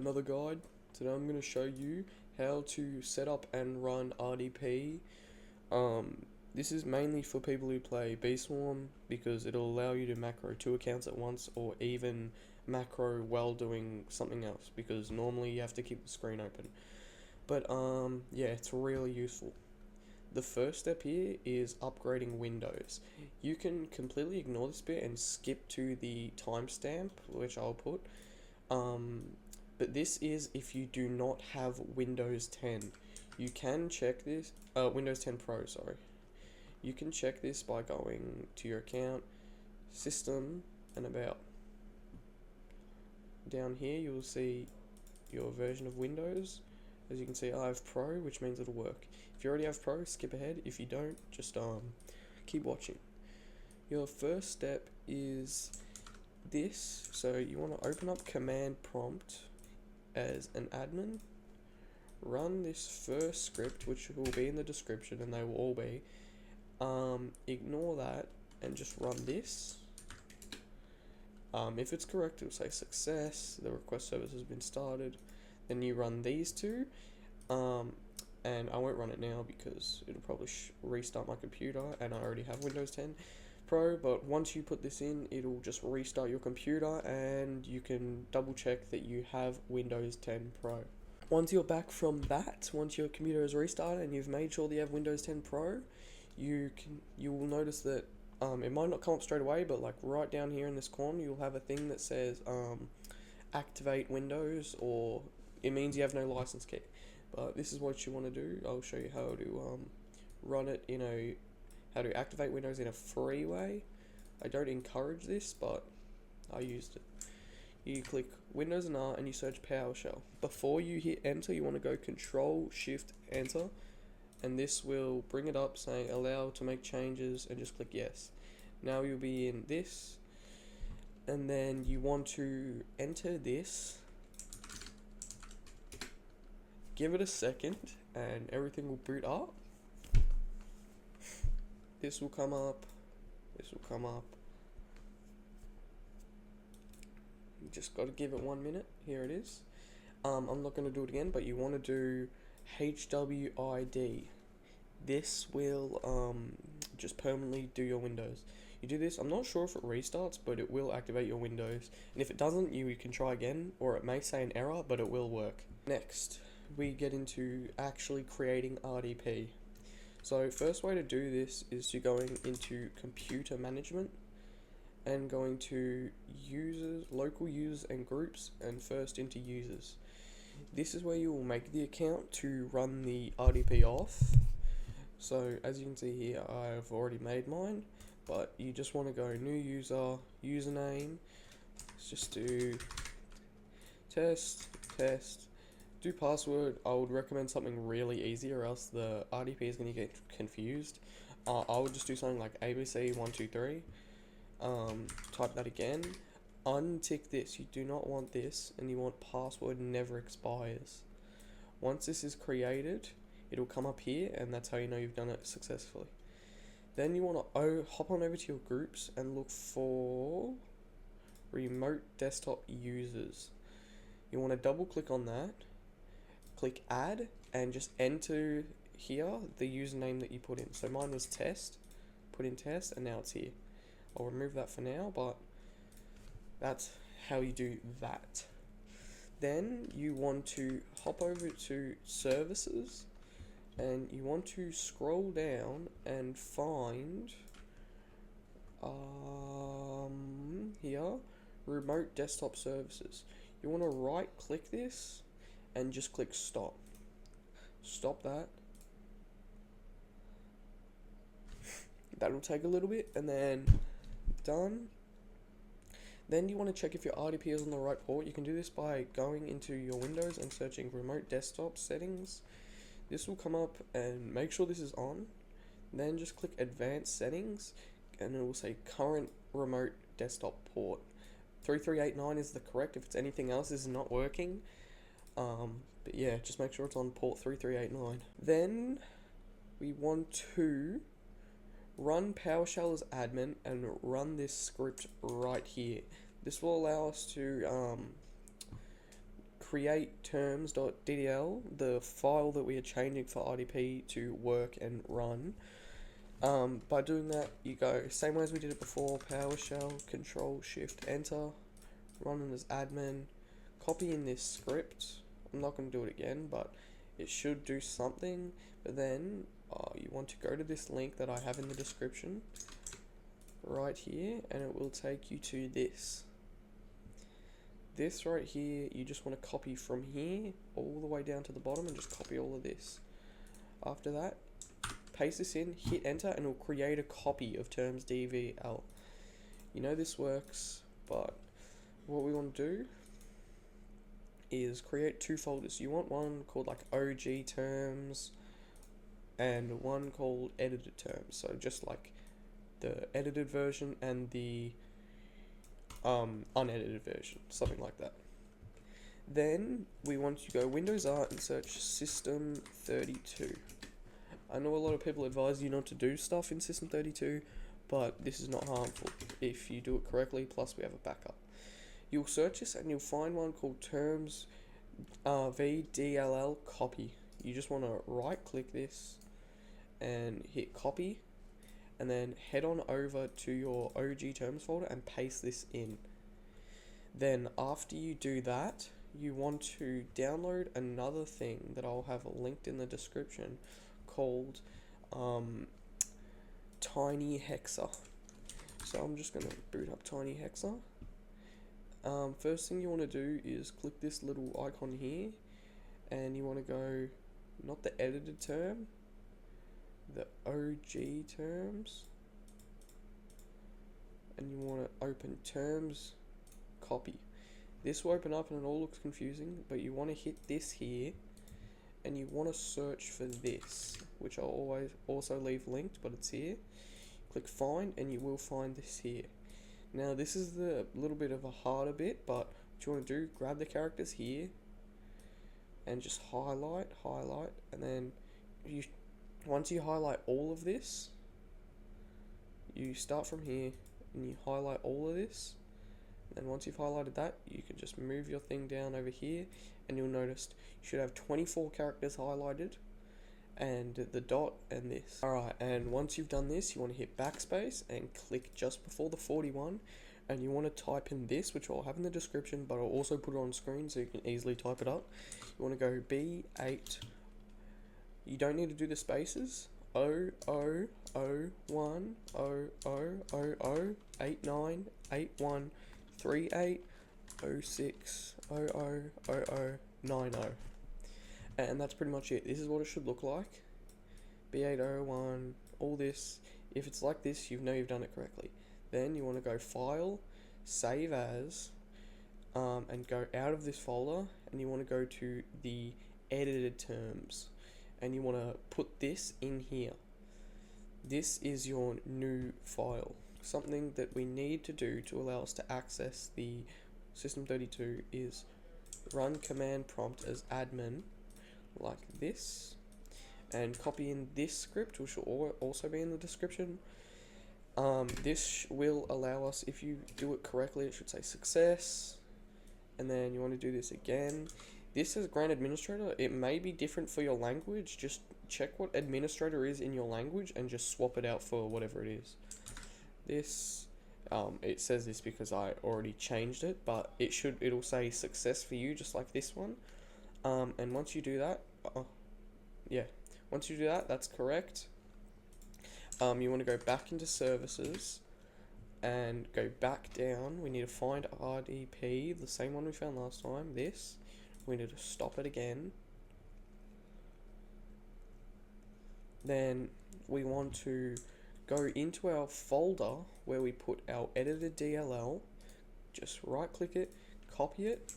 another guide. Today I'm going to show you how to set up and run RDP. This is mainly for people who play bswarm because it'll allow you to macro 2 accounts at once, or even macro while doing something else, because normally you have to keep the screen open. But yeah, it's really useful. The first step here is upgrading Windows. You can completely ignore this bit and skip to the timestamp, which I'll put. But this is if you do not have Windows 10. You can check this, Windows 10 Pro, sorry. You can check this by going to your account, system, and about. Down here you'll see your version of Windows. As you can see, I have Pro, which means it'll work. If you already have Pro, skip ahead. If you don't, just keep watching. Your first step is this. So you want to open up command prompt as an admin. Run this first script, which will be in the description, and they will all be. Ignore that and just run this. If it's correct, it will say success. The request service has been started. Then you run these two, and I won't run it now because it'll probably restart my computer, and I already have Windows 10 Pro. But once you put this in, it'll just restart your computer, and you can double check that you have Windows 10 Pro. Once you're back from that, once your computer is restarted and you've made sure that you have Windows 10 Pro, you will notice that it might not come up straight away, but like right down here in this corner, you'll have a thing that says activate Windows, or it means you have no license key. But this is what you want to do. I'll show you how to run it in how to activate Windows in a free way. I don't encourage this, but I used it. You click Windows and R and you search PowerShell. Before you hit enter, you want to go Control Shift Enter, and this will bring it up saying allow to make changes, and just click yes. Now you'll be in this, and then you want to enter this. Give it a second and everything will boot up. This will come up. This will come up. You just got to give it 1 minute. Here it is. I'm not going to do it again, but you want to do HWID. This will just permanently do your Windows. You do this, I'm not sure if it restarts, but it will activate your Windows. And if it doesn't, you can try again, or it may say an error, but it will work. Next, we get into actually creating RDP. So first way to do this is to going into computer management and going to users, local users and groups, and first into users. This is where you will make the account to run the RDP off. So as you can see here, I've already made mine, but you just want to go new user, username. Let's just do test, do password. I would recommend something really easy, or else the RDP is going to get confused. I would just do something like ABC123. Type that again. Untick this. You do not want this, and you want password never expires. Once this is created, it'll come up here, and that's how you know you've done it successfully. Then you want to hop on over to your groups and look for remote desktop users. You want to double click on that, click add, and just enter here the username that you put in. So mine was test, put in test, and now it's here. I'll remove that for now, but that's how you do that. Then you want to hop over to services, and you want to scroll down and find here remote desktop services. You want to right click this and just click stop. Stop that. That'll take a little bit, and then done. Then you want to check if your RDP is on the right port. You can do this by going into your Windows and searching remote desktop settings. This will come up, and make sure this is on. Then just click advanced settings, and it will say current remote desktop port. 3389 is the correct. If it's anything else, this is not working. But yeah, just make sure it's on port 3389. Then we want to run PowerShell as admin and run this script right here. This will allow us to create terms.dll, the file that we are changing for RDP to work and run. By doing that, you go same way as we did it before, PowerShell, Control Shift Enter, running as admin, copy in this script. I'm not going to do it again, but it should do something. But then you want to go to this link that I have in the description right here, and it will take you to this. This right here, you just want to copy from here all the way down to the bottom and just copy all of this. After that, paste this in, hit enter, and it will create a copy of terms.dll. You know this works, but what we want to do is create two folders. You want one called like OG terms and one called edited terms. So just like the edited version and the unedited version, something like that. Then we want to go Windows R and search System32. I know a lot of people advise you not to do stuff in System32, but this is not harmful if you do it correctly, plus we have a backup. You'll search this and you'll find one called termsrv.dll copy. You just want to right click this and hit copy, and then head on over to your OG terms folder and paste this in. Then after you do that, you want to download another thing that I'll have linked in the description called tinyhexa. So I'm just going to boot up tinyhexa. First thing you want to do is click this little icon here, and you want to go, not the edited term, the OG terms, and you want to open terms copy. This will open up and it all looks confusing, but you want to hit this here and you want to search for this, which I'll always also leave linked, but it's here. Click find and you will find this here. Now this is the little bit of a harder bit, but what you want to do, grab the characters here and just highlight, and then once you highlight all of this, you start from here and you highlight all of this. And once you've highlighted that, you can just move your thing down over here, and you'll notice you should have 24 characters highlighted, and the dot and this. Alright, and once you've done this, you want to hit backspace and click just before the 41, and you want to type in this, which I'll have in the description, but I'll also put it on screen so you can easily type it up. You want to go B8. You don't need to do the spaces. 0001000089813806000090. And that's pretty much it. This is what it should look like. B801, all this. If it's like this, you know you've done it correctly. Then you want to go File, Save As, and go out of this folder, and you want to go to the edited terms, and you want to put this in here. This is your new file. Something that we need to do to allow us to access the System32 is run command prompt as admin, like this, and copy in this script, which will also be in the description. This will allow us, if you do it correctly, it should say success, and then you want to do this again. This is Grant Administrator. It may be different for your language. Just check what administrator is in your language and just swap it out for whatever it is. This, it says this because I already changed it, but it'll say success for you, just like this one. And once you do that, once you do that, that's correct. You want to go back into services and go back down. We need to find RDP, the same one we found last time, this. We need to stop it again. Then we want to go into our folder where we put our edited DLL, just right click it, copy it,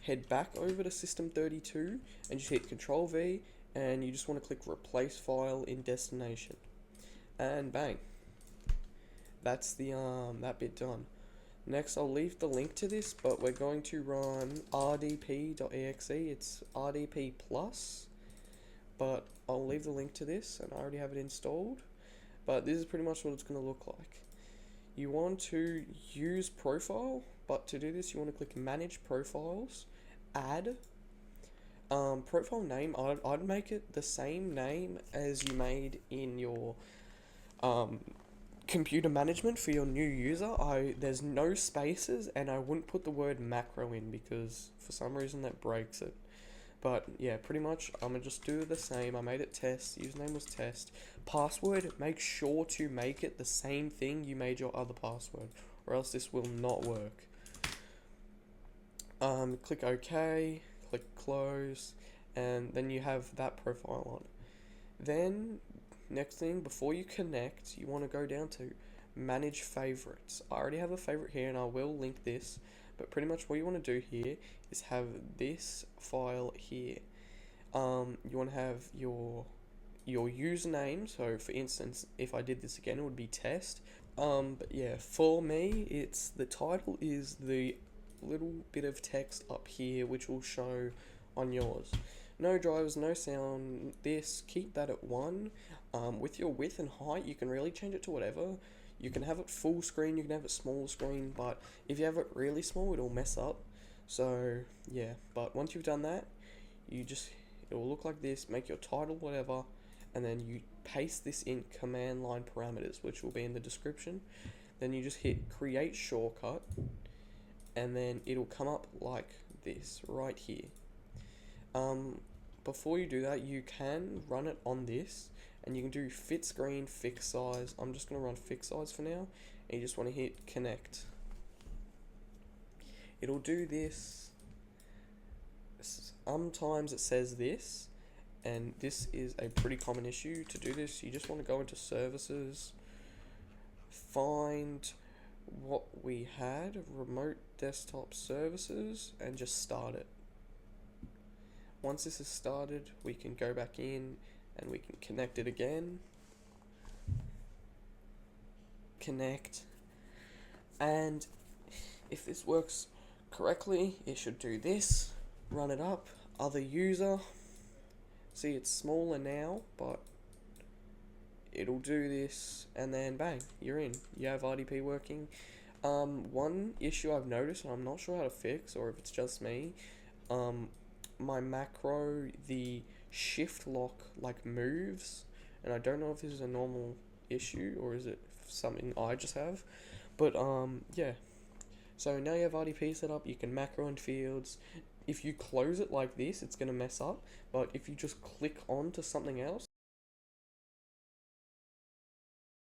head back over to System32 and just hit Control V, and you just want to click replace file in destination, and bang, that's the that bit done. Next, I'll leave the link to this, but we're going to run RDP.exe. It's RDP plus, but I'll leave the link to this, and I already have it installed. But this is pretty much what it's going to look like. You want to use profile, but to do this, you want to click Manage Profiles, add profile name, I'd make it the same name as you made in your computer management for your new user. There's no spaces, and I wouldn't put the word macro in because for some reason that breaks it. But yeah, pretty much I'm gonna just do the same. I made it test, username was test. Password, make sure to make it the same thing you made your other password, or else this will not work. Click OK, click close, and then you have that profile on. Then next thing, before you connect, you want to go down to manage favorites. I already have a favorite here, and I will link this, but pretty much what you want to do here is have this file here. You want to have your username. So for instance, if I did this again, it would be test. But yeah, for me, it's the title is the little bit of text up here, which will show on yours. No drivers, no sound. This, keep that at 1. With your width and height, you can really change it to whatever. You can have it full screen, you can have it small screen, but if you have it really small, it'll mess up. So yeah, but once you've done that, it will look like this. Make your title whatever, and then you paste this in command line parameters, which will be in the description. Then you just hit create shortcut, and then it'll come up like this right here. Before you do that, you can run it on this, and you can do fit screen, fix size. I'm just going to run fix size for now, and you just want to hit connect. It'll do this. Sometimes it says this, and this is a pretty common issue. To do this, you just want to go into services, find what we had, remote desktop services, and just start it. Once this is started, we can go back in and we can connect it again. Connect. And if this works correctly, it should do this. Run it up. Other user. See, it's smaller now, but it'll do this, and then bang, you're in. You have RDP working. One issue I've noticed, and I'm not sure how to fix, or if it's just me, my macro, the shift lock like moves, and I don't know if this is a normal issue or is it something I just have, but yeah. So now you have RDP set up, you can macro in fields. If you close it like this, it's going to mess up, but if you just click on to something else,